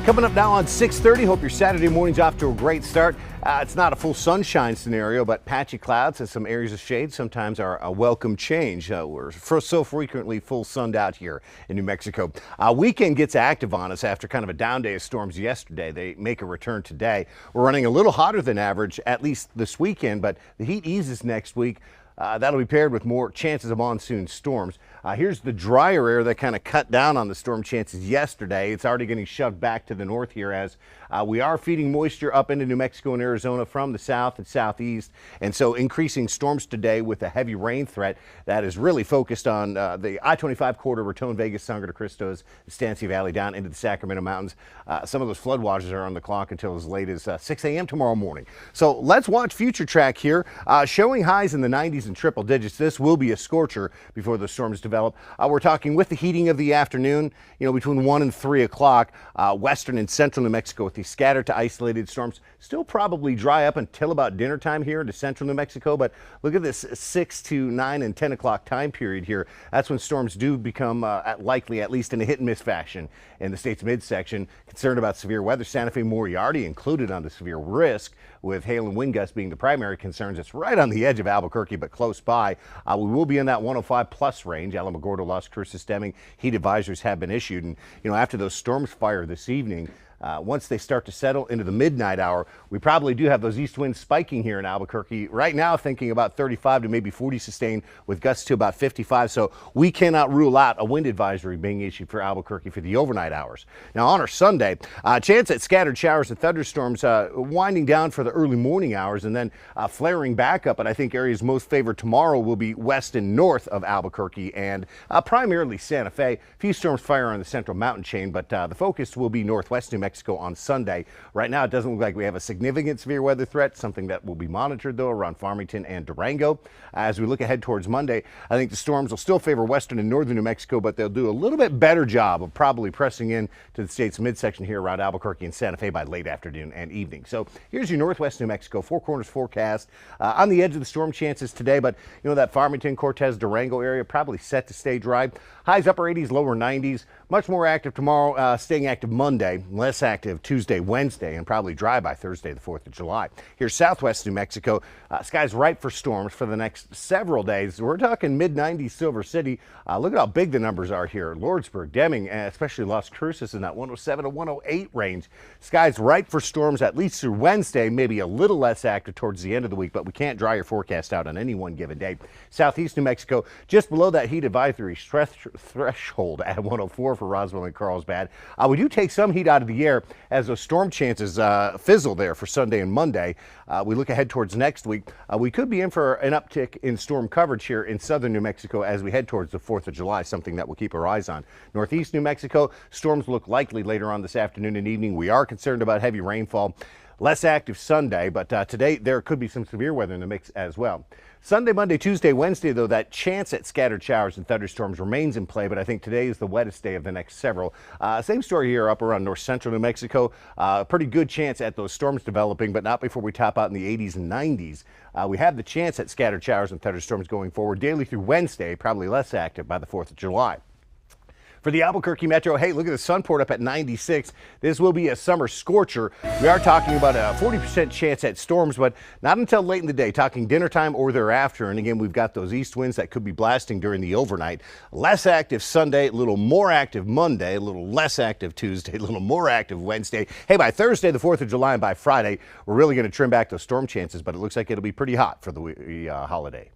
Coming up now on 6:30, hope your Saturday morning's off to a great start. It's not a full sunshine scenario, but patchy clouds and some areas of shade sometimes are a welcome change. We're so frequently full sunned out here in New Mexico. Weekend gets active on us after kind of a down day of storms yesterday. They make a return today. We're running a little hotter than average, at least this weekend, but the heat eases next week. That'll be paired with more chances of monsoon storms. Here's the drier air that kind of cut down on the storm chances yesterday. It's already getting shoved back to the north here as we are feeding moisture up into New Mexico and Arizona from the south and southeast. And so increasing storms today with a heavy rain threat that is really focused on the I-25 corridor, Raton, Vegas, Sangre de Cristos, Estancia Valley down into the Sacramento Mountains. Some of those flood watches are on the clock until as late as 6 a.m. tomorrow morning. So let's watch Future Track here, showing highs in the 90s and triple digits. This will be a scorcher before the storms develop. We're talking with the heating of the afternoon, between 1 and 3 o'clock, western and central New Mexico with these scattered to isolated storms. Still probably dry up until about dinner time here into central New Mexico, but look at this 6 to 9 and 10 o'clock time period here. That's when storms do become likely, at least in a hit and miss fashion in the state's midsection. Concerned about severe weather, Santa Fe Moriarty included on the severe risk, with hail and wind gusts being the primary concerns. It's right on the edge of Albuquerque, but close by. We will be in that 105 plus range. Alamogordo, Las Cruces, Deming, heat advisories have been issued. And, after those storms fire this evening, once they start to settle into the midnight hour, we probably do have those east winds spiking here in Albuquerque. Right now, thinking about 35 to maybe 40 sustained with gusts to about 55. So we cannot rule out a wind advisory being issued for Albuquerque for the overnight hours. Now on our Sunday, chance at scattered showers and thunderstorms winding down for the early morning hours and then flaring back up. And I think areas most favored tomorrow will be west and north of Albuquerque and primarily Santa Fe. A few storms fire on the central mountain chain, but the focus will be northwest New Mexico on Sunday. Right now, it doesn't look like we have a significant severe weather threat, something that will be monitored, though, around Farmington and Durango. As we look ahead towards Monday, I think the storms will still favor western and northern New Mexico, but they'll do a little bit better job of probably pressing in to the state's midsection here around Albuquerque and Santa Fe by late afternoon and evening. So here's your northwest New Mexico Four Corners forecast. On the edge of the storm chances today, but that Farmington, Cortez, Durango area probably set to stay dry. Highs upper 80s, lower 90s. Much more active tomorrow, staying active Monday, less active Tuesday, Wednesday, and probably dry by Thursday, the 4th of July. Here's southwest New Mexico. Skies ripe for storms for the next several days. We're talking mid-90s Silver City. Look at how big the numbers are here. Lordsburg, Deming, especially Las Cruces in that 107 to 108 range. Skies ripe for storms at least through Wednesday, maybe a little less active towards the end of the week, but we can't dry your forecast out on any one given day. Southeast New Mexico, just below that heat advisory threshold at 104 for Roswell and Carlsbad. We do take some heat out of the air as those storm chances fizzle there for Sunday and Monday. We look ahead towards next week. We could be in for an uptick in storm coverage here in southern New Mexico as we head towards the 4th of July, something that we'll keep our eyes on. Northeast New Mexico, storms look likely later on this afternoon and evening. We are concerned about heavy rainfall. Less active Sunday, but today there could be some severe weather in the mix as well. Sunday, Monday, Tuesday, Wednesday, though, that chance at scattered showers and thunderstorms remains in play, but I think today is the wettest day of the next several. Same story here up around north central New Mexico. Pretty good chance at those storms developing, but not before we top out in the 80s and 90s. We have the chance at scattered showers and thunderstorms going forward daily through Wednesday, probably less active by the 4th of July. For the Albuquerque Metro, hey, look at the Sunport up at 96. This will be a summer scorcher. We are talking about a 40% chance at storms, but not until late in the day, talking dinner time or thereafter. And again, we've got those east winds that could be blasting during the overnight. Less active Sunday, a little more active Monday, a little less active Tuesday, a little more active Wednesday. Hey, by Thursday, the 4th of July, and by Friday, we're really going to trim back those storm chances, but it looks like it'll be pretty hot for the holiday.